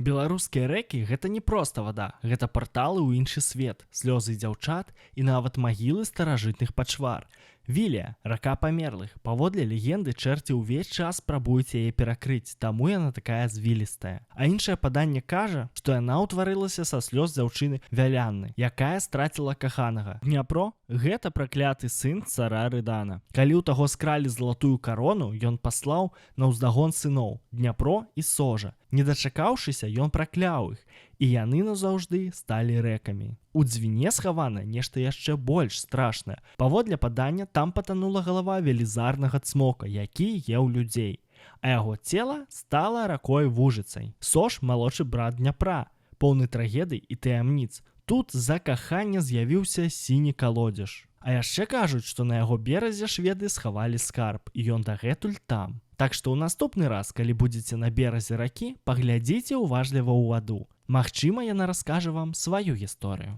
Беларускія рэкі гэта не проста вада, гэта парталы ў іншы свет, слёзы дзяўчат і нават магілы старажытных пачвар. Вілія, рака памерлых. Паводле легенды, чэрці ўвесь час спрабуюць яе перакрыць, таму яна такая звілістая. А іншае паданне кажа, што яна ўтварылася са слёз дзяўчыны Вялянны, якая страціла каханага. Дняпро – гэта пракляты сын цара Рыдана. Калі ў таго скралі залатую карону, ён паслаў на ўздагон сыноў Дняпро і Сожа. Не дачакаўшыся, ён пракляў іх, і яны назаўжды сталі рэкамі. У дзвіне схавана нешта яшчэ больш страшнае. Паводле падання, там патанула галава велізарнага цмока, які еў людзей. А яго цела стала ракой-вужыцай. Сож – малодшы брат Дняпра, поўны трагедый і таямніц. Тут з-за кахання з'явіўся сіні калодзеж. А яшчэ кажуць, што на яго беразе шведы схавалі скарб, і ён дагэтуль там. Так што ў наступны раз, калі будзеце на беразе ракі, паглядзіце уважліва ў ваду. Магчыма, яна раскажа вам сваю гісторыю.